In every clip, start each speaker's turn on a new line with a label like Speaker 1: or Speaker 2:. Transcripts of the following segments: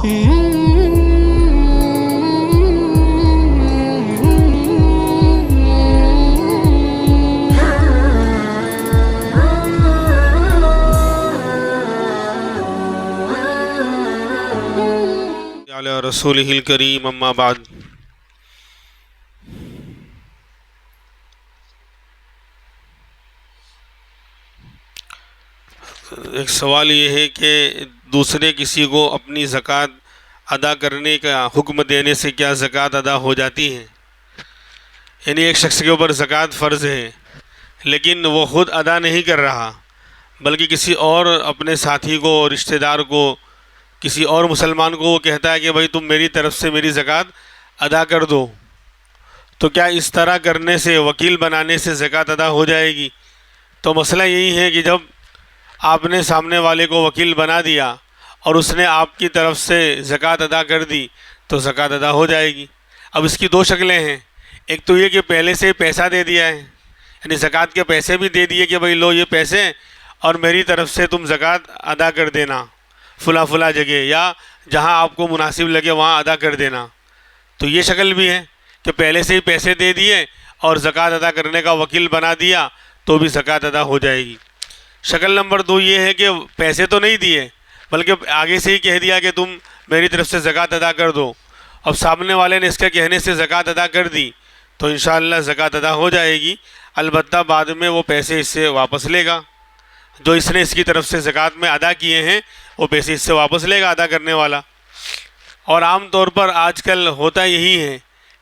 Speaker 1: علی رسولہ الکریم اما بعد۔ ایک سوال یہ ہے کہ دوسرے کسی کو اپنی زکوٰۃ ادا کرنے کا حکم دینے سے کیا زکوٰۃ ادا ہو جاتی ہے؟ یعنی ایک شخص کے اوپر زکوٰۃ فرض ہے لیکن وہ خود ادا نہیں کر رہا بلکہ کسی اور اپنے ساتھی کو، رشتہ دار کو، کسی اور مسلمان کو وہ کہتا ہے کہ بھائی تم میری طرف سے میری زکوٰۃ ادا کر دو، تو کیا اس طرح کرنے سے، وکیل بنانے سے زکوٰۃ ادا ہو جائے گی؟ تو مسئلہ یہی ہے کہ جب آپ نے سامنے والے کو وکیل بنا دیا اور اس نے آپ کی طرف سے زکوٰۃ ادا کر دی تو زکوٰۃ ادا ہو جائے گی۔ اب اس کی دو شکلیں ہیں، ایک تو یہ کہ پہلے سے پیسہ دے دیا ہے، یعنی زکوٰۃ کے پیسے بھی دے دیے کہ بھائی لو یہ پیسے اور میری طرف سے تم زکوٰۃ ادا کر دینا فلاں جگہ، یا جہاں آپ کو مناسب لگے وہاں ادا کر دینا۔ تو یہ شکل بھی ہے کہ پہلے سے ہی پیسے دے دیے اور زکوٰۃ ادا کرنے کا وکیل بنا دیا تو بھی زکوٰۃ ادا ہو جائے گی۔ شکل نمبر 2 یہ ہے کہ پیسے تو نہیں دیے بلکہ آگے سے ہی کہہ دیا کہ تم میری طرف سے زکوٰۃ ادا کر دو، اب سامنے والے نے اس کے کہنے سے زکوٰۃ ادا کر دی تو انشاءاللہ زکوٰۃ ادا ہو جائے گی، البتہ بعد میں وہ پیسے اس سے واپس لے گا، جو اس نے اس کی طرف سے زکوٰۃ میں ادا کیے ہیں وہ پیسے اس سے واپس لے گا ادا کرنے والا۔ اور عام طور پر آج کل ہوتا یہی ہے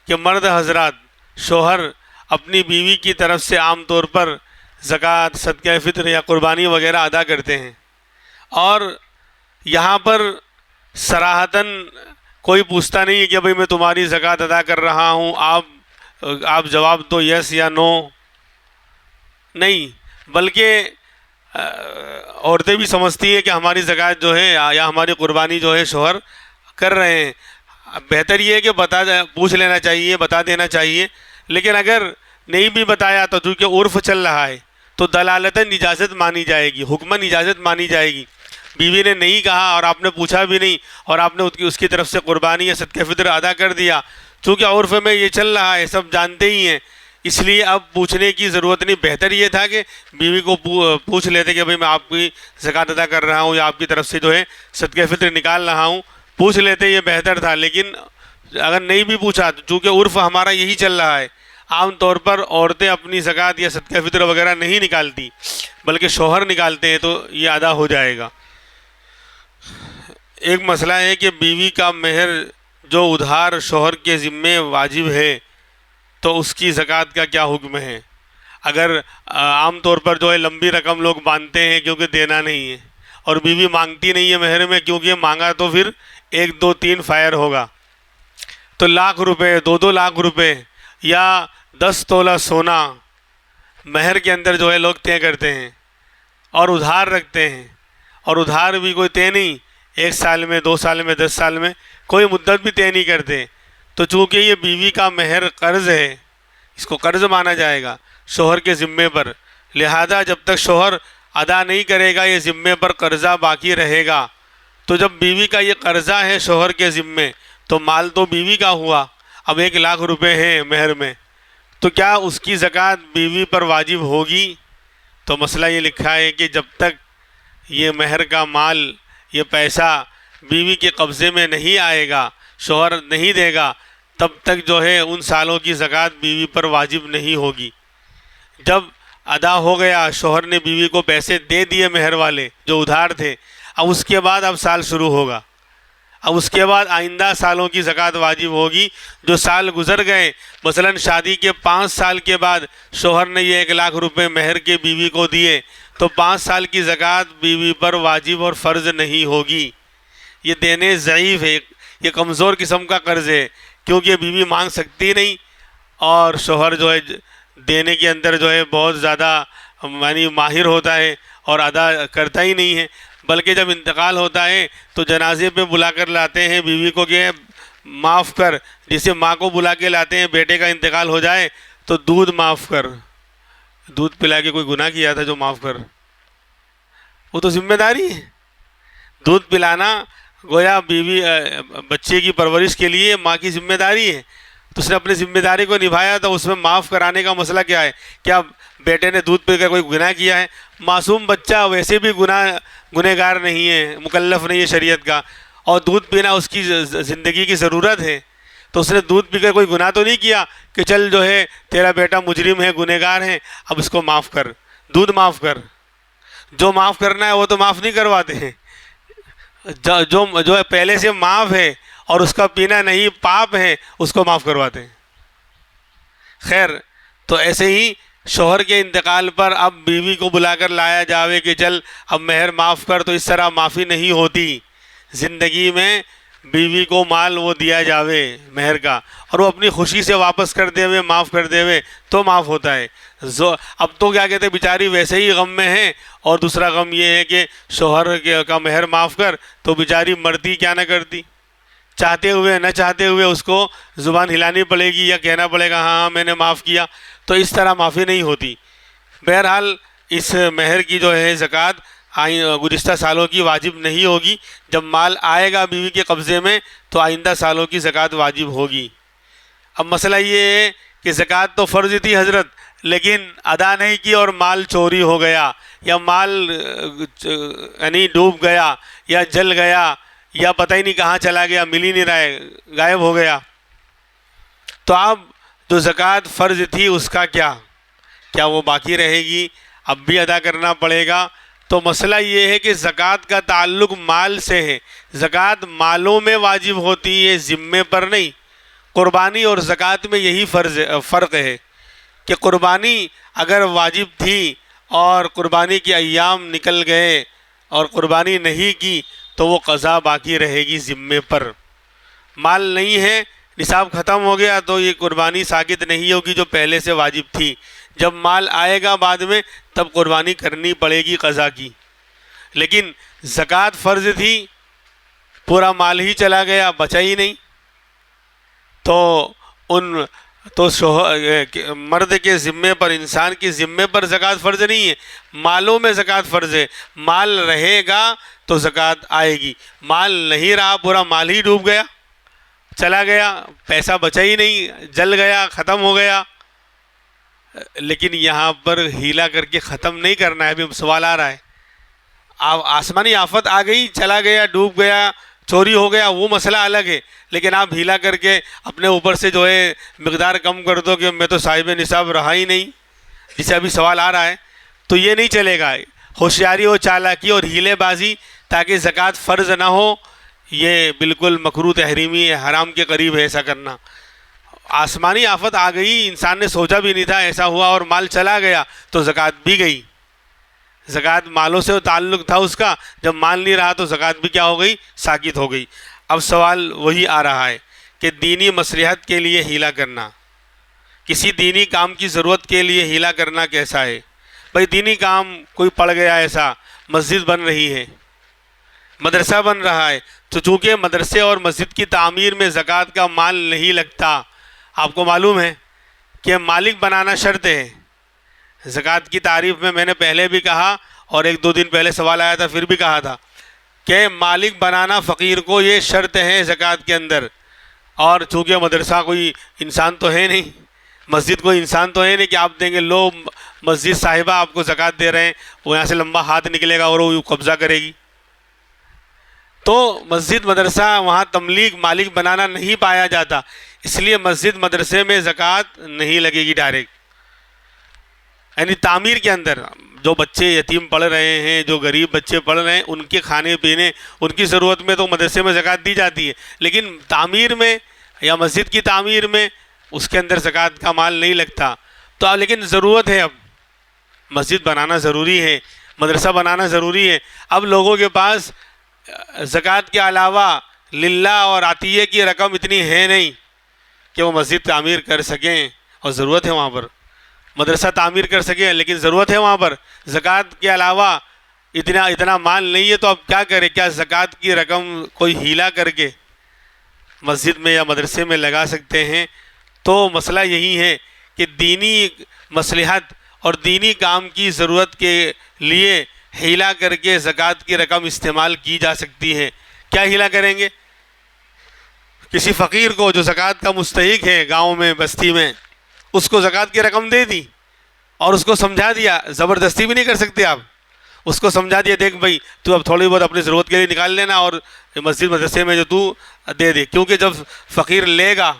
Speaker 1: کہ مرد حضرات، شوہر اپنی بیوی کی طرف سے عام طور پر زکوٰۃ، صدقہ فطر یا قربانی وغیرہ ادا کرتے ہیں، اور یہاں پر صراحتاً کوئی پوچھتا نہیں ہے کہ بھئی میں تمہاری زکوٰۃ ادا کر رہا ہوں، آپ جواب دو یس یا نو، نہیں، بلکہ عورتیں بھی سمجھتی ہیں کہ ہماری زکوٰۃ جو ہے یا ہماری قربانی جو ہے شوہر کر رہے ہیں، بہتر یہ ہے کہ پوچھ لینا چاہیے، بتا دینا چاہیے، لیکن اگر نہیں بھی بتایا تو چونکہ عرف چل رہا ہے تو دلالتاً اجازت مانی جائے گی، حکماً اجازت مانی جائے گی۔ بیوی نے نہیں کہا اور آپ نے پوچھا بھی نہیں اور آپ نے اس کی طرف سے قربانی یا صدقہ فطر ادا کر دیا، چونکہ عرف میں یہ چل رہا ہے، سب جانتے ہی ہیں، اس لیے اب پوچھنے کی ضرورت نہیں۔ بہتر یہ تھا کہ بیوی کو پوچھ لیتے کہ بھئی میں آپ کی زکوٰۃ ادا کر رہا ہوں یا آپ کی طرف سے جو ہے صدقہ فطر نکال رہا ہوں، پوچھ لیتے، یہ بہتر تھا۔ لیکن اگر نہیں بھی پوچھا تو چونکہ عرف ہمارا یہی چل رہا ہے، عام طور پر عورتیں اپنی زکوٰۃ یا صدقہ فطر وغیرہ نہیں نکالتی بلکہ شوہر نکالتے ہیں، تو یہ ادا ہو جائے گا۔ ایک مسئلہ ہے کہ بیوی کا مہر جو ادھار شوہر کے ذمے واجب ہے تو اس کی زکوٰۃ کا کیا حکم ہے؟ اگر عام طور پر جو ہے لمبی رقم لوگ باندھتے ہیں کیونکہ دینا نہیں ہے، اور بیوی مانگتی نہیں ہے مہر میں، کیونکہ مانگا تو پھر 1 2 3 فائر ہوگا، تو لاکھ روپے، 2 لاکھ روپے یا 10 تولہ سونا مہر کے اندر جو ہے لوگ طے کرتے ہیں اور ادھار رکھتے ہیں، اور ادھار بھی کوئی طے نہیں، 1 سال میں، 2 سال میں، 10 سال میں، کوئی مدت بھی طے نہیں کرتے۔ تو چونکہ یہ بیوی کا مہر قرض ہے، اس کو قرض مانا جائے گا شوہر کے ذمے پر، لہذا جب تک شوہر ادا نہیں کرے گا یہ ذمے پر قرضہ باقی رہے گا۔ تو جب بیوی کا یہ قرضہ ہے شوہر کے ذمے تو مال تو بیوی کا ہوا، اب 1 لاکھ روپے ہیں مہر میں، تو کیا اس کی زکوٰۃ بیوی پر واجب ہوگی؟ تو مسئلہ یہ لکھا ہے کہ جب تک یہ مہر کا مال، یہ پیسہ بیوی کے قبضے میں نہیں آئے گا، شوہر نہیں دے گا، تب تک جو ہے ان سالوں کی زکوٰۃ بیوی پر واجب نہیں ہوگی۔ جب ادا ہو گیا، شوہر نے بیوی کو پیسے دے دیے مہر والے جو ادھار تھے، اب اس کے بعد اب سال شروع ہوگا، اب اس کے بعد آئندہ سالوں کی زکوٰۃ واجب ہوگی۔ جو سال گزر گئے، مثلا شادی کے 5 سال کے بعد شوہر نے یہ 1 لاکھ روپے مہر کے بیوی کو دیے، تو 5 سال کی زکوٰۃ بیوی پر واجب اور فرض نہیں ہوگی۔ یہ دینے ضعیف ہے، یہ کمزور قسم کا قرض ہے، کیونکہ بیوی مانگ سکتی نہیں اور شوہر جو ہے دینے کے اندر جو ہے بہت زیادہ یعنی ماہر ہوتا ہے اور ادا کرتا ہی نہیں ہے، بلکہ جب انتقال ہوتا ہے تو جنازے پہ بلا کر لاتے ہیں بیوی کو کہ معاف کر، جسے ماں کو بلا کے لاتے ہیں بیٹے کا انتقال ہو جائے تو دودھ معاف کر، دودھ پلا کے کوئی گناہ کیا تھا جو معاف کر، وہ تو ذمہ داری ہے، دودھ پلانا گویا بیوی بچے کی پرورش کے لیے ماں کی ذمہ داری ہے، تو اس نے اپنی ذمہ داری کو نبھایا، تو اس میں معاف کرانے کا مسئلہ کیا ہے؟ کیا بیٹے نے دودھ پی کر کوئی گناہ کیا ہے؟ معصوم بچہ ویسے بھی گنہگار نہیں ہے، مکلف نہیں ہے شریعت کا، اور دودھ پینا اس کی زندگی کی ضرورت ہے، تو اس نے دودھ پی کر کوئی گناہ تو نہیں کیا کہ چل جو ہے تیرا بیٹا مجرم ہے، گنہگار ہے، اب اس کو معاف کر، دودھ معاف کر۔ جو معاف کرنا ہے وہ تو معاف نہیں کرواتے ہیں، جو پہلے سے معاف ہے اور اس کا پینا نہیں پاپ ہے، اس کو معاف کرواتے ہیں۔ خیر، تو ایسے ہی شوہر کے انتقال پر اب بیوی کو بلا کر لایا جاوے کہ چل اب مہر معاف کر، تو اس طرح معافی نہیں ہوتی۔ زندگی میں بیوی کو مال وہ دیا جاوے مہر کا، اور وہ اپنی خوشی سے واپس کر دے ہوئے، معاف کر دے ہوئے تو معاف ہوتا ہے۔ اب تو کیا کہتے ہیں، بیچاری ویسے ہی غم میں ہے، اور دوسرا غم یہ ہے کہ شوہر کا مہر معاف کر، تو بیچاری مرتی کیا نہ کرتی، چاہتے ہوئے نہ چاہتے ہوئے اس کو زبان ہلانی پڑے گی یا کہنا پڑے گا ہاں میں نے معاف کیا، تو اس طرح معافی نہیں ہوتی۔ بہرحال اس مہر کی جو ہے زکوٰۃ گزشتہ سالوں کی واجب نہیں ہوگی، جب مال آئے گا بیوی کے قبضے میں تو آئندہ سالوں کی زکوٰۃ واجب ہوگی۔ اب مسئلہ یہ ہے کہ زکوٰۃ تو فرض تھی حضرت، لیکن ادا نہیں کی اور مال چوری ہو گیا، یا مال یعنی ڈوب گیا یا جل گیا یا پتہ ہی نہیں کہاں چلا گیا، مل ہی نہیں رہا ہے، غائب ہو گیا، تو اب جو زکوٰۃ فرض تھی اس کا کیا وہ باقی رہے گی؟ اب بھی ادا کرنا پڑے گا۔ تو مسئلہ یہ ہے کہ زکوٰۃ کا تعلق مال سے ہے، زکوٰۃ مالوں میں واجب ہوتی ہے، ذمے پر نہیں۔ قربانی اور زکوٰۃ میں یہی فرق ہے کہ قربانی اگر واجب تھی اور قربانی کے ایام نکل گئے اور قربانی نہیں کی تو وہ قضا باقی رہے گی ذمے پر۔ مال نہیں ہے، نصاب ختم ہو گیا تو یہ قربانی ساقط نہیں ہوگی جو پہلے سے واجب تھی، جب مال آئے گا بعد میں تب قربانی کرنی پڑے گی قضا کی۔ لیکن زکوٰۃ فرض تھی، پورا مال ہی چلا گیا، بچا ہی نہیں، تو مرد کے ذمے پر، انسان کے ذمے پر زکوٰۃ فرض نہیں ہے، مالوں میں زکوٰۃ فرض ہے۔ مال رہے گا تو زکوٰۃ آئے گی، مال نہیں رہا، پورا مال ہی ڈوب گیا، چلا گیا، پیسہ بچا ہی نہیں، جل گیا، ختم ہو گیا۔ لیکن یہاں پر ہیلا کر کے ختم نہیں کرنا ہے، ابھی سوال آ رہا ہے، آسمانی آفت آ گئی، چلا گیا، ڈوب گیا، چوری ہو گیا، وہ مسئلہ الگ ہے، لیکن آپ ہیلا کر کے اپنے اوپر سے جو ہے مقدار کم کر دو کہ میں تو صاحب نصاب رہا ہی نہیں، جسے ابھی سوال آ رہا ہے، تو یہ نہیں چلے گا۔ ہوشیاری اور چالاکی اور ہیلے بازی تاکہ زکوٰۃ فرض نہ ہو، یہ بالکل مکروہ تحریمی ہے، حرام کے قریب ہے ایسا کرنا۔ آسمانی آفت آ گئی، انسان نے سوچا بھی نہیں تھا ایسا ہوا، اور مال چلا گیا تو زکوٰۃ بھی گئی۔ زکوٰۃ مالوں سے تعلق تھا اس کا، جب مال نہیں رہا تو زکوٰۃ بھی کیا ہو گئی؟ ساقط ہو گئی۔ اب سوال وہی آ رہا ہے کہ دینی مصلحت کے لیے ہیلا کرنا، کسی دینی کام کی ضرورت کے لیے ہیلا کرنا کیسا ہے؟ بھئی دینی کام کوئی پڑ گیا، ایسا مسجد بن رہی ہے، مدرسہ بن رہا ہے، تو چونکہ مدرسے اور مسجد کی تعمیر میں زکوٰۃ کا مال نہیں لگتا، آپ کو معلوم ہے کہ مالک بنانا شرط ہے۔ زکوٰۃ کی تعریف میں نے پہلے بھی کہا، اور ایک دو دن پہلے سوال آیا تھا پھر بھی کہا تھا کہ مالک بنانا فقیر کو یہ شرط ہے زکوٰۃ کے اندر۔ اور چونکہ مدرسہ کوئی انسان تو ہے نہیں، مسجد کوئی انسان تو ہے نہیں کہ آپ دیں گے، لو مسجد صاحبہ آپ کو زکوٰۃ دے رہے ہیں، وہ یہاں سے لمبا ہاتھ نکلے گا اور وہ قبضہ کرے گی۔ تو مسجد مدرسہ وہاں تملیک مالک بنانا نہیں پایا جاتا، اس لیے مسجد مدرسے میں زکوٰۃ نہیں لگے گی ڈائریکٹ۔ یعنی تعمیر کے اندر جو بچے یتیم پڑھ رہے ہیں، جو غریب بچے پڑھ رہے ہیں، ان کے کھانے پینے، ان کی ضرورت میں تو مدرسے میں زکوٰۃ دی جاتی ہے، لیکن تعمیر میں یا مسجد کی تعمیر میں اس کے اندر زکوٰۃ کا مال نہیں لگتا۔ تو اب لیکن ضرورت ہے، اب مسجد بنانا ضروری ہے، مدرسہ بنانا ضروری ہے، اب لوگوں کے پاس زکوٰۃ کے علاوہ للہ اور عطیے کی رقم اتنی ہے نہیں کہ وہ مسجد تعمیر کر سکیں، اور ضرورت ہے وہاں پر، مدرسہ تعمیر کر سکیں، لیکن ضرورت ہے وہاں پر زکوٰۃ کے علاوہ اتنا مال نہیں ہے، تو اب کیا کرے؟ کیا زکوٰۃ کی رقم کوئی ہیلا کر کے مسجد میں یا مدرسے میں لگا سکتے ہیں؟ تو مسئلہ یہی ہے کہ دینی مصلحت اور دینی کام کی ضرورت کے لیے ہیلا کر کے زکوٰۃ کی رقم استعمال کی جا سکتی ہے۔ کیا ہیلا کریں گے؟ کسی فقیر کو جو زکوٰۃ کا مستحق ہے گاؤں میں بستی میں، اس کو زکوٰۃ کی رقم دے دی اور اس کو سمجھا دیا، زبردستی بھی نہیں کر سکتے آپ، اس کو سمجھا دیا دیکھ بھائی تو اب تھوڑی بہت اپنی ضرورت کے لیے نکال لینا اور مسجد مدرسے میں جو تو دے دے، کیونکہ جب فقیر لے گا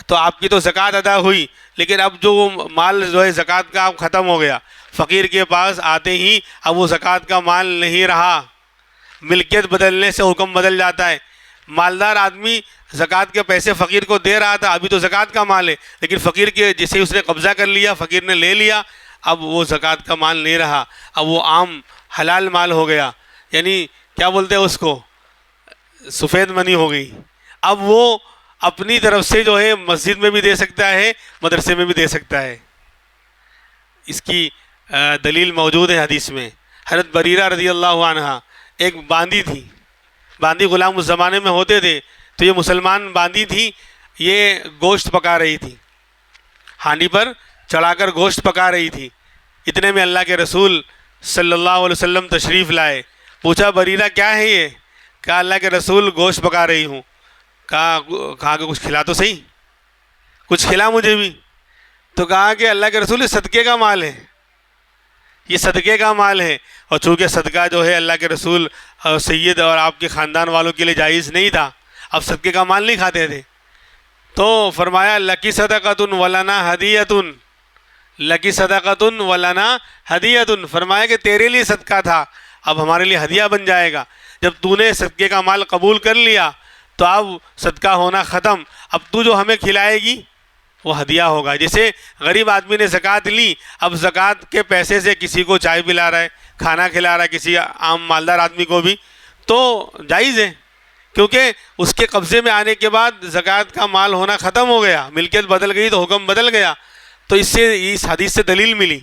Speaker 1: تو آپ کی تو زکوٰۃ ادا ہوئی، لیکن اب جو مال جو ہے زکوٰۃ کا اب ختم ہو گیا، فقیر کے پاس آتے ہی اب وہ زکوٰۃ کا مال نہیں رہا، ملکیت بدلنے سے حکم بدل جاتا ہے۔ مالدار آدمی زکوٰۃ کے پیسے فقیر کو دے رہا تھا، ابھی تو زکوٰۃ کا مال ہے، لیکن فقیر کے جسے اس نے قبضہ کر لیا، فقیر نے لے لیا، اب وہ زکوٰۃ کا مال نہیں رہا، اب وہ عام حلال مال ہو گیا، یعنی کیا بولتے ہیں اس کو، سفید منی ہو گئی۔ اب وہ اپنی طرف سے جو ہے مسجد میں بھی دے سکتا ہے، مدرسے میں بھی دے سکتا ہے۔ اس کی دلیل موجود ہے حدیث میں۔ حضرت بریرہ رضی اللہ عنہ ایک باندی تھی، باندی غلام اس زمانے میں ہوتے تھے، تو یہ مسلمان باندی تھی، یہ گوشت پکا رہی تھی، ہانڈی پر چڑھا کر گوشت پکا رہی تھی۔ اتنے میں اللہ کے رسول صلی اللہ علیہ وسلم تشریف لائے، پوچھا بریرہ کیا ہے یہ؟ کہا اللہ کے رسول گوشت پکا رہی ہوں۔ کہا کہ کچھ کھلا تو صحیح، کچھ کھلا مجھے بھی۔ تو کہا کہ اللہ کے رسول یہ صدقے کا مال ہے، یہ صدقے کا مال ہے، اور چونکہ صدقہ جو ہے اللہ کے رسول سید اور آپ کے خاندان والوں کے لیے جائز نہیں تھا، اب صدقے کا مال نہیں کھاتے تھے، تو فرمایا لکی صدقۃ ولنا ہدیۃ، لکی صدقۃ ولنا ہدیۃ، فرمایا کہ تیرے لیے صدقہ تھا، اب ہمارے لیے ہدیہ بن جائے گا۔ جب تو نے صدقے کا مال قبول کر لیا تو اب صدقہ ہونا ختم، اب تو جو ہمیں کھلائے گی وہ ہدیہ ہوگا۔ جیسے غریب آدمی نے زکوٰۃ لی، اب زکوٰۃ کے پیسے سے کسی کو چائے پلا رہا ہے، کھانا کھلا رہا ہے کسی عام مالدار آدمی کو بھی، تو جائز ہے، کیونکہ اس کے قبضے میں آنے کے بعد زکوٰۃ کا مال ہونا ختم ہو گیا، ملکیت بدل گئی تو حکم بدل گیا۔ تو اس سے اس حدیث سے دلیل ملی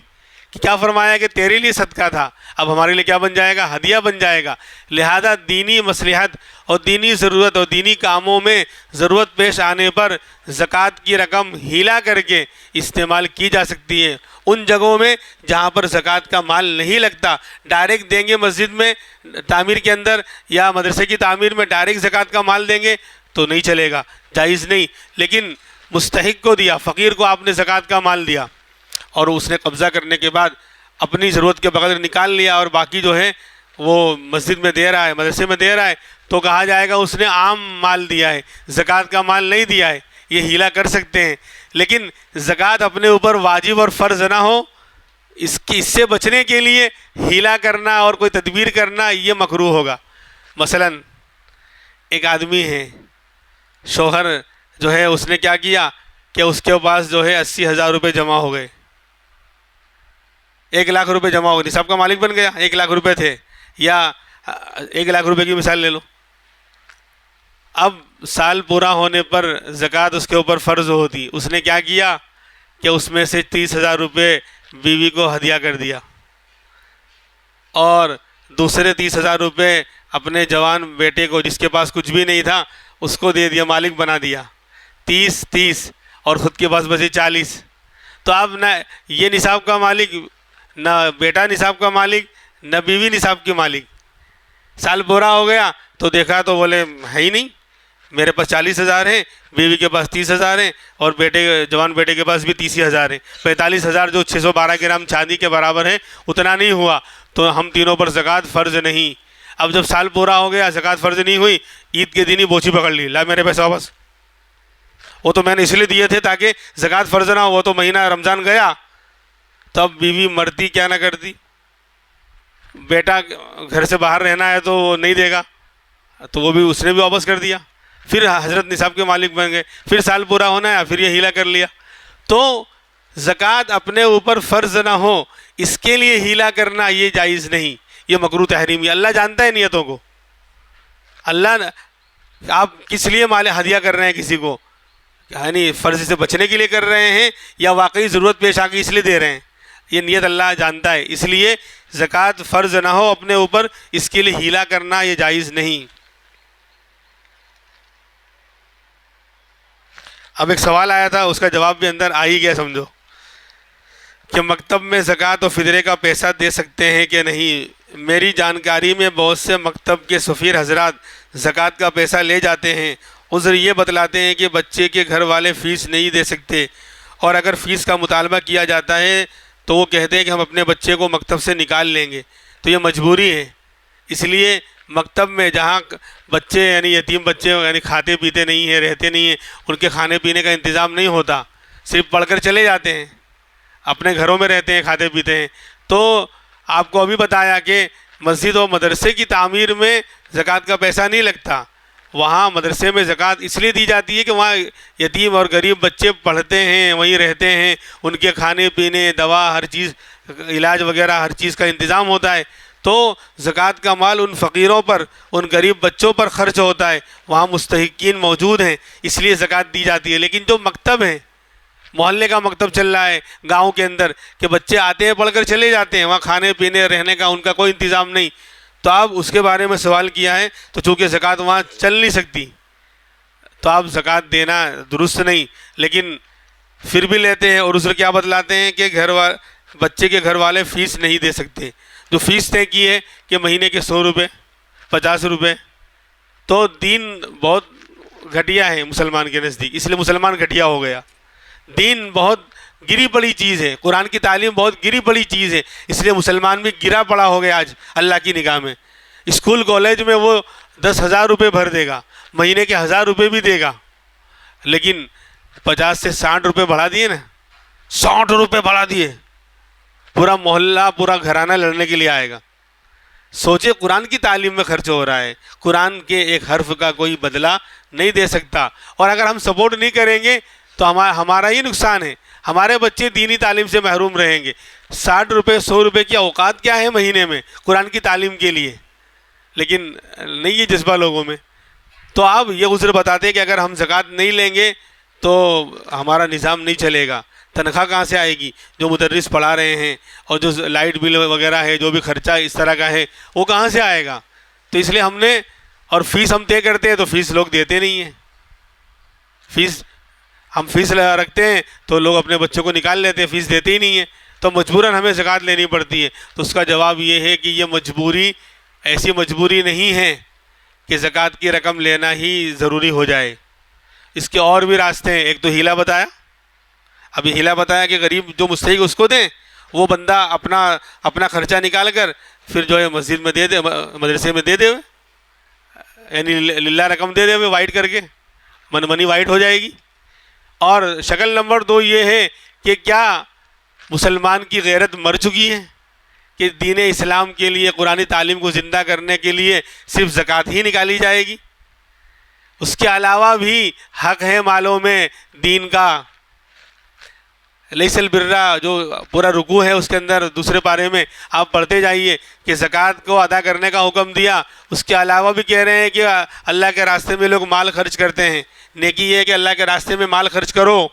Speaker 1: کہ کیا فرمایا کہ تیرے لیے صدقہ تھا، اب ہمارے لیے کیا بن جائے گا؟ ہدیہ بن جائے گا۔ لہذا دینی مصلحت اور دینی ضرورت اور دینی کاموں میں ضرورت پیش آنے پر زکوٰۃ کی رقم ہیلا کر کے استعمال کی جا سکتی ہے۔ ان جگہوں میں جہاں پر زکوٰۃ کا مال نہیں لگتا، ڈائریکٹ دیں گے مسجد میں تعمیر کے اندر یا مدرسے کی تعمیر میں ڈائریکٹ زکوٰۃ کا مال دیں گے تو نہیں چلے گا، جائز نہیں۔ لیکن مستحق کو دیا، فقیر کو آپ نے زکوٰۃ کا مال دیا اور اس نے قبضہ کرنے کے بعد اپنی ضرورت کے بغیر نکال لیا اور باقی جو ہے وہ مسجد میں دے رہا ہے، مدرسے میں دے رہا ہے، تو کہا جائے گا اس نے عام مال دیا ہے، زکوٰۃ کا مال نہیں دیا ہے۔ یہ ہیلا کر سکتے ہیں، لیکن زکوٰۃ اپنے اوپر واجب اور فرض نہ ہو، اس سے بچنے کے لیے ہیلا کرنا اور کوئی تدبیر کرنا یہ مکروہ ہوگا۔ مثلا ایک آدمی ہے، شوہر جو ہے اس نے کیا کیا کہ اس کے پاس جو ہے 80,000 روپے جمع ہو گئے، 1,00,000 روپے جمع ہو گئے، نصاب کا مالک بن گیا، 1,00,000 روپے تھے، یا 1,00,000 روپے کی مثال لے لو۔ اب سال پورا ہونے پر زکوٰۃ اس کے اوپر فرض ہوتی، اس نے کیا کیا کہ اس میں سے 30,000 روپے بیوی کو ہدیہ کر دیا اور دوسرے 30,000 روپے اپنے جوان بیٹے کو جس کے پاس کچھ بھی نہیں تھا اس کو دے دیا، مالک بنا دیا، 30 اور خود کے پاس بچے 40۔ تو اب نہ یہ نصاب کا مالک، نہ بیٹا نصاب کا مالک، نہ بیوی نصاب کی مالک۔ سال پورا ہو گیا تو دیکھا تو بولے ہے ہی نہیں، میرے پاس 40,000 ہیں، بیوی کے پاس 30,000 ہیں اور جوان بیٹے کے پاس بھی 30,000 ہیں، 45,000 جو 612 گرام چاندی کے برابر ہے اتنا نہیں ہوا، تو ہم تینوں پر زکوٰۃ فرض نہیں۔ اب جب سال پورا ہو گیا زکوٰۃ فرض نہیں ہوئی، عید کے دن ہی بوچھی پکڑ لی، لا میرے پیسے واپس، وہ تو میں نے اس لیے دیے تھے تاکہ زکوٰۃ فرض نہ ہو، وہ تو مہینہ رمضان گیا۔ تب بیوی مرتی کیا نہ کرتی، بیٹا گھر سے باہر رہنا ہے تو وہ نہیں دے گا، تو وہ بھی اس نے بھی واپس کر دیا، پھر حضرت نصاب کے مالک بن گئے، پھر سال پورا ہونا ہے پھر یہ ہیلا کر لیا۔ تو زکوٰۃ اپنے اوپر فرض نہ ہو اس کے لیے ہیلا کرنا یہ جائز نہیں، یہ مکروہ تحریمی۔ اللہ جانتا ہے نیتوں کو، اللہ آپ کس لیے مال ہدیہ کر رہے ہیں کسی کو، یعنی فرض سے بچنے کے لیے کر رہے ہیں یا واقعی ضرورت پیش آ کے اس لیے دے رہے ہیں، یہ نیت اللہ جانتا ہے۔ اس لیے زکوٰۃ فرض نہ ہو اپنے اوپر اس کے لیے ہیلا کرنا یہ جائز نہیں۔ اب ایک سوال آیا تھا، اس کا جواب بھی اندر آ ہی گیا سمجھو، کہ مکتب میں زکوٰۃ و فطرے کا پیسہ دے سکتے ہیں کہ نہیں میری جانکاری میں بہت سے مکتب کے سفیر حضرات زکوٰۃ کا پیسہ لے جاتے ہیں، عذر یہ بتلاتے ہیں کہ بچے کے گھر والے فیس نہیں دے سکتے، اور اگر فیس کا مطالبہ کیا جاتا ہے تو وہ کہتے ہیں کہ ہم اپنے بچے کو مکتب سے نکال لیں گے، تو یہ مجبوری ہے۔ اس لیے مکتب میں جہاں بچے یعنی یتیم بچے یعنی کھاتے پیتے نہیں ہیں، رہتے نہیں ہیں، ان کے کھانے پینے کا انتظام نہیں ہوتا، صرف پڑھ کر چلے جاتے ہیں، اپنے گھروں میں رہتے ہیں، کھاتے پیتے ہیں، تو آپ کو ابھی بتایا کہ مسجد و مدرسے کی تعمیر میں زکوٰۃ کا پیسہ نہیں لگتا، وہاں مدرسے میں زکوٰۃ اس لیے دی جاتی ہے کہ وہاں یتیم اور غریب بچے پڑھتے ہیں، وہیں رہتے ہیں، ان کے کھانے پینے، دوا، ہر چیز، علاج وغیرہ ہر چیز کا انتظام ہوتا ہے، تو زکوٰۃ کا مال ان فقیروں پر، ان غریب بچوں پر خرچ ہوتا ہے، وہاں مستحقین موجود ہیں، اس لیے زکوٰۃ دی جاتی ہے۔ لیکن جو مکتب ہیں، محلے کا مکتب چل رہا ہے گاؤں کے اندر کہ بچے آتے ہیں پڑھ کر چلے جاتے ہیں، وہاں کھانے پینے رہنے کا ان کا کوئی انتظام نہیں، تو آپ اس کے بارے میں سوال کیا ہے، تو چونکہ زکوٰۃ وہاں چل نہیں سکتی تو آپ زکوٰۃ دینا درست نہیں، لیکن پھر بھی لیتے ہیں، اور عذر کیا بتلاتے ہیں کہ بچے کے گھر والے فیس نہیں دے سکتے، جو فیس طے کی ہے کہ مہینے کے 100 روپے، 50 روپے، تو دین بہت گھٹیا ہے مسلمان کے نزدیک، اس لیے مسلمان گھٹیا ہو گیا۔ دین بہت گری پڑی چیز ہے، قرآن کی تعلیم بہت گری پڑی چیز ہے، اس لیے مسلمان بھی گرا پڑا ہو گیا آج اللہ کی نگاہ میں۔ اسکول کالج میں وہ 10,000 روپے بھر دے گا، مہینے کے 1,000 روپے بھی دے گا، لیکن 50 سے 60 روپے بڑھا دیے نا، 60 روپے بڑھا دیے، پورا محلہ پورا گھرانہ لڑنے کے لیے آئے گا۔ سوچے قرآن کی تعلیم میں خرچ ہو رہا ہے، قرآن کے ایک حرف کا کوئی بدلہ نہیں دے سکتا، اور اگر ہم سپورٹ نہیں کریں گے تو ہمارا ہی نقصان ہے، ہمارے بچے دینی تعلیم سے محروم رہیں گے۔ 60 روپے 100 روپے کی اوقات کیا ہے مہینے میں قرآن کی تعلیم کے لیے، لیکن نہیں یہ جذبہ لوگوں میں، تو آپ یہ عذر بتاتے ہیں کہ اگر ہم زکوٰۃ نہیں لیں گے تو ہمارا نظام نہیں چلے گا، تنخواہ کہاں سے آئے گی، جو مدرس پڑھا رہے ہیں اور جو لائٹ بل وغیرہ ہے، جو بھی خرچہ اس طرح کا ہے وہ کہاں سے آئے گا، تو اس لیے ہم نے، اور فیس ہم طے کرتے ہیں تو فیس لوگ دیتے نہیں ہیں، ہم فیس رکھتے ہیں تو لوگ اپنے بچوں کو نکال لیتے ہیں، فیس دیتے ہی نہیں ہیں، تو مجبوراً ہمیں زکوٰۃ لینی پڑتی ہے۔ تو اس کا جواب یہ ہے کہ یہ مجبوری ایسی مجبوری نہیں ہے کہ زکوٰۃ کی رقم لینا ہی ضروری ہو جائے، اس کے اور بھی راستے ہیں۔ ایک تو ہیلا بتایا، ابھی ہیلا بتایا کہ غریب جو مستحق اس کو دیں، وہ بندہ اپنا خرچہ نکال کر پھر جو ہے مسجد میں دے دے، مدرسے میں دے دے، یعنی للہ رقم دے دے وائٹ کر کے، منی وائٹ ہو جائے گی۔ اور شکل نمبر 2 یہ ہے کہ کیا مسلمان کی غیرت مر چکی ہے کہ دین اسلام کے لیے، قرآن تعلیم کو زندہ کرنے کے لیے صرف زکوٰۃ ہی نکالی جائے گی، اس کے علاوہ بھی حق ہے مالوں میں دین کا۔ لیس البرہ جو پورا رکوع ہے اس کے اندر دوسرے پارے میں آپ پڑھتے جائیے کہ زکوٰۃ کو ادا کرنے کا حکم دیا، اس کے علاوہ بھی کہہ رہے ہیں کہ اللہ کے راستے میں لوگ مال خرچ کرتے ہیں، نیکی یہ ہے کہ اللہ کے راستے میں مال خرچ کرو۔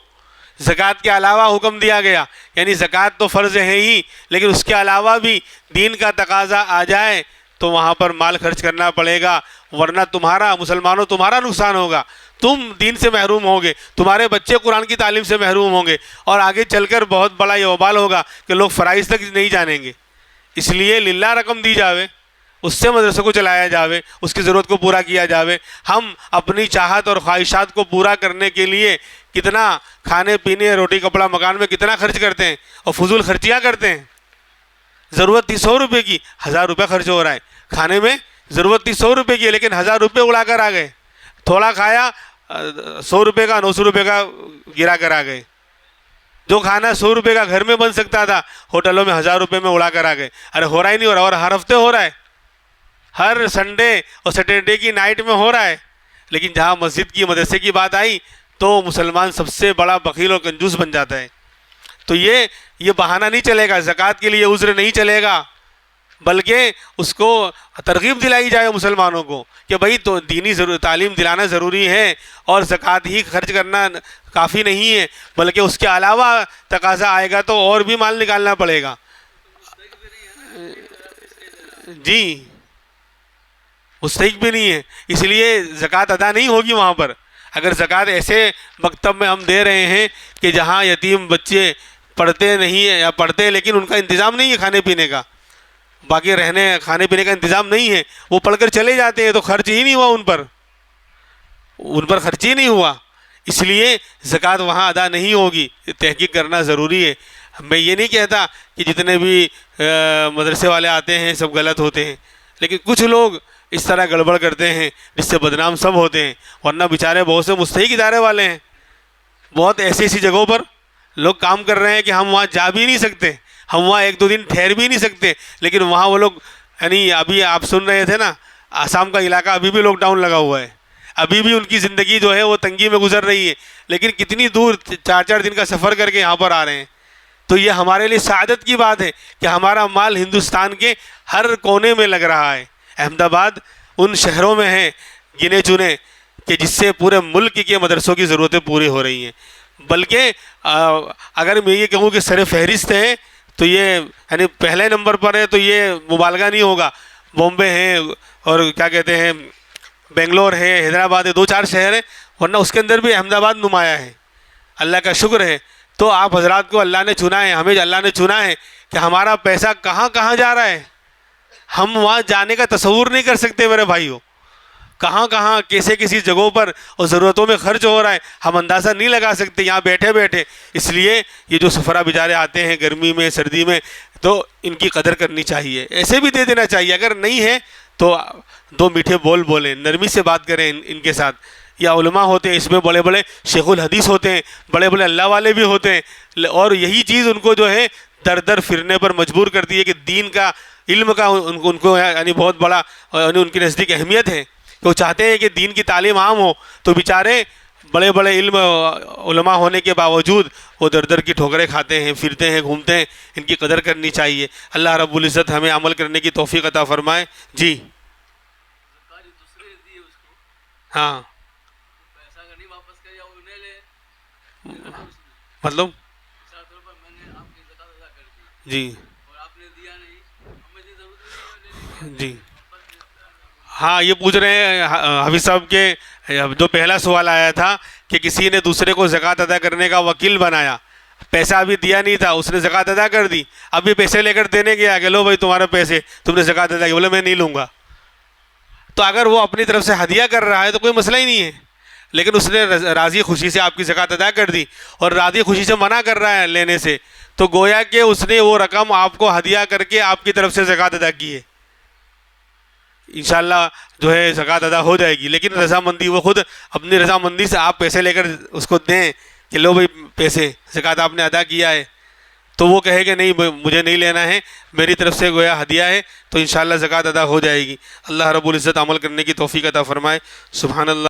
Speaker 1: زکوٰۃ کے علاوہ حکم دیا گیا، یعنی زکوٰۃ تو فرض ہے ہی، لیکن اس کے علاوہ بھی دین کا تقاضا آ جائے تو وہاں پر مال خرچ کرنا پڑے گا، ورنہ مسلمانوں تمہارا نقصان ہوگا، تم دین سے محروم ہوگے، تمہارے بچے قرآن کی تعلیم سے محروم ہوں گے، اور آگے چل کر بہت بڑا یہ وبال ہوگا کہ لوگ فرائض تک نہیں جانیں گے۔ اس لیے للہ رقم دی جاوے، اس سے مدرسے کو چلایا جاوے، اس کی ضرورت کو پورا کیا جاوے۔ ہم اپنی چاہت اور خواہشات کو پورا کرنے کے لیے کتنا کھانے پینے، روٹی کپڑا مکان میں کتنا خرچ کرتے ہیں، اور فضول خرچیاں کرتے ہیں۔ ضرورت تھی 100 روپے کی، 1000 روپے خرچ ہو رہا ہے کھانے میں، ضرورت تھی 100 روپے کی لیکن 1000 روپے اڑا کر آ گئے، تھوڑا کھایا 100 روپے کا 900 روپے کا گرا کر آ گئے، جو کھانا 100 روپے کا گھر میں بن سکتا تھا ہوٹلوں میں 1000 روپے میں اڑا کر آ گئے۔ ارے ہو رہا ہی نہیں ہو رہا، اور ہر ہفتے ہو رہا ہے، ہر سنڈے اور سیٹرڈے کی نائٹ میں ہو رہا ہے، لیکن جہاں مسجد کی مدرسے کی بات آئی تو مسلمان سب سے بڑا بخیل اور کنجوس بن جاتا ہے۔ تو یہ بہانہ نہیں چلے گا، زکوٰۃ کے لیے عذر نہیں چلے گا، بلکہ اس کو ترغیب دلائی جائے مسلمانوں کو کہ بھائی تو دینی تعلیم دلانا ضروری ہے، اور زکوٰۃ ہی خرچ کرنا کافی نہیں ہے، بلکہ اس کے علاوہ تقاضا آئے گا تو اور بھی مال نکالنا پڑے گا۔ جی مستحق بھی نہیں ہے، اس لیے زکوٰۃ ادا نہیں ہوگی وہاں پر۔ اگر زکوٰۃ ایسے مکتب میں ہم دے رہے ہیں کہ جہاں یتیم بچے پڑھتے نہیں ہیں یا پڑھتے لیکن ان کا انتظام نہیں ہے کھانے پینے کا، باقی رہنے کھانے پینے کا انتظام نہیں ہے، وہ پڑھ کر چلے جاتے ہیں تو خرچ ہی نہیں ہوا ان پر خرچ ہی نہیں ہوا، اس لیے زکوٰۃ وہاں ادا نہیں ہوگی۔ تحقیق کرنا ضروری ہے۔ میں یہ نہیں کہتا کہ جتنے بھی مدرسے والے آتے ہیں سب غلط ہوتے ہیں، لیکن کچھ لوگ اس طرح گڑبڑ کرتے ہیں جس سے بدنام سب ہوتے ہیں، ورنہ بیچارے بہت سے مستحق ادارے والے ہیں، بہت ایسی جگہوں پر لوگ کام کر رہے ہیں کہ ہم وہاں جا بھی نہیں سکتے، ہم وہاں ایک دو دن ٹھہر بھی نہیں سکتے، لیکن وہاں وہ لوگ، یعنی ابھی آپ سن رہے تھے نا، آسام کا علاقہ ابھی بھی لاک ڈاؤن لگا ہوا ہے، ابھی بھی ان کی زندگی جو ہے وہ تنگی میں گزر رہی ہے، لیکن کتنی دور 4 دن کا سفر کر کے یہاں پر آ رہے ہیں۔ تو یہ ہمارے لیے سعادت کی بات ہے کہ ہمارا مال ہندوستان کے ہر کونے میں لگ رہا ہے۔ احمد آباد ان شہروں میں ہے گنے چنے کہ جس سے پورے ملک کے مدرسوں کی ضرورتیں پوری ہو رہی ہیں، بلکہ اگر میں یہ کہوں کہ سر فہرست ہے تو یہ یعنی پہلے نمبر پر ہے تو یہ مبالغہ نہیں ہوگا۔ بامبے ہیں اور کیا کہتے ہیں بنگلور ہے، حیدرآباد ہے، 2-4 شہر ہیں، ورنہ اس کے اندر بھی احمد آباد نمایاں ہے۔ اللہ کا شکر ہے۔ تو آپ حضرات کو اللہ نے چنا ہے، ہمیں اللہ نے چنا ہے کہ ہمارا پیسہ کہاں کہاں جا رہا ہے، ہم وہاں جانے کا تصور نہیں کر سکتے میرے بھائیوں، کہاں کہاں کیسے کسی جگہوں پر اور ضرورتوں میں خرچ ہو رہا ہے، ہم اندازہ نہیں لگا سکتے یہاں بیٹھے بیٹھے۔ اس لیے یہ جو سفرا بیچارے آتے ہیں گرمی میں سردی میں، تو ان کی قدر کرنی چاہیے، ایسے بھی دے دینا چاہیے، اگر نہیں ہے تو 2 میٹھے بول بولیں، نرمی سے بات کریں ان کے ساتھ۔ یا علماء ہوتے ہیں اس میں، بڑے بڑے شیخ الحدیث ہوتے ہیں، بڑے بڑے اللہ والے بھی ہوتے ہیں، اور یہی چیز ان کو جو ہے در در پھرنے پر مجبور کرتی ہے کہ دین کا علم کا ان کو یعنی بہت بڑا یعنی ان کے نزدیک اہمیت ہے کہ وہ چاہتے ہیں کہ دین کی تعلیم عام ہو، تو بیچارے بڑے بڑے علم علماء ہونے کے باوجود وہ در در کی ٹھوکریں کھاتے ہیں، پھرتے ہیں، گھومتے ہیں، ان کی قدر کرنی چاہیے۔ اللہ رب العزت ہمیں عمل کرنے کی توفیق عطا فرمائے۔ جی ہاں، مطلب جی جی ہاں، یہ پوچھ رہے ہیں حافظ صاحب کے جو پہلا سوال آیا تھا کہ کسی نے دوسرے کو زکوٰۃ ادا کرنے کا وکیل بنایا، پیسہ ابھی دیا نہیں تھا، اس نے زکوٰۃ ادا کر دی، ابھی پیسے لے کر دینے گیا کہ لو بھائی تمہارے پیسے، تم نے زکوٰۃ ادا کی، بولے میں نہیں لوں گا۔ تو اگر وہ اپنی طرف سے ہدیہ کر رہا ہے تو کوئی مسئلہ ہی نہیں ہے، لیکن اس نے راضی خوشی سے آپ کی زکوٰۃ ادا کر دی اور راضی خوشی سے منع کر رہا ہے لینے سے، تو گویا کہ اس نے وہ رقم آپ کو ہدیہ کر کے آپ کی طرف سے زکوٰۃ ادا کی ہے، انشاءاللہ جو ہے زکوٰۃ ادا ہو جائے گی۔ لیکن رضامندی، وہ خود اپنی رضامندی سے آپ پیسے لے کر اس کو دیں کہ لو بھائی پیسے، زکوٰۃ آپ نے ادا کیا ہے، تو وہ کہے کہ نہیں مجھے نہیں لینا ہے، میری طرف سے گویا ہدیہ ہے، تو انشاءاللہ زکوٰۃ ادا ہو جائے گی۔ اللہ رب العزت عمل کرنے کی توفیق عطا فرمائے۔ سبحان اللہ۔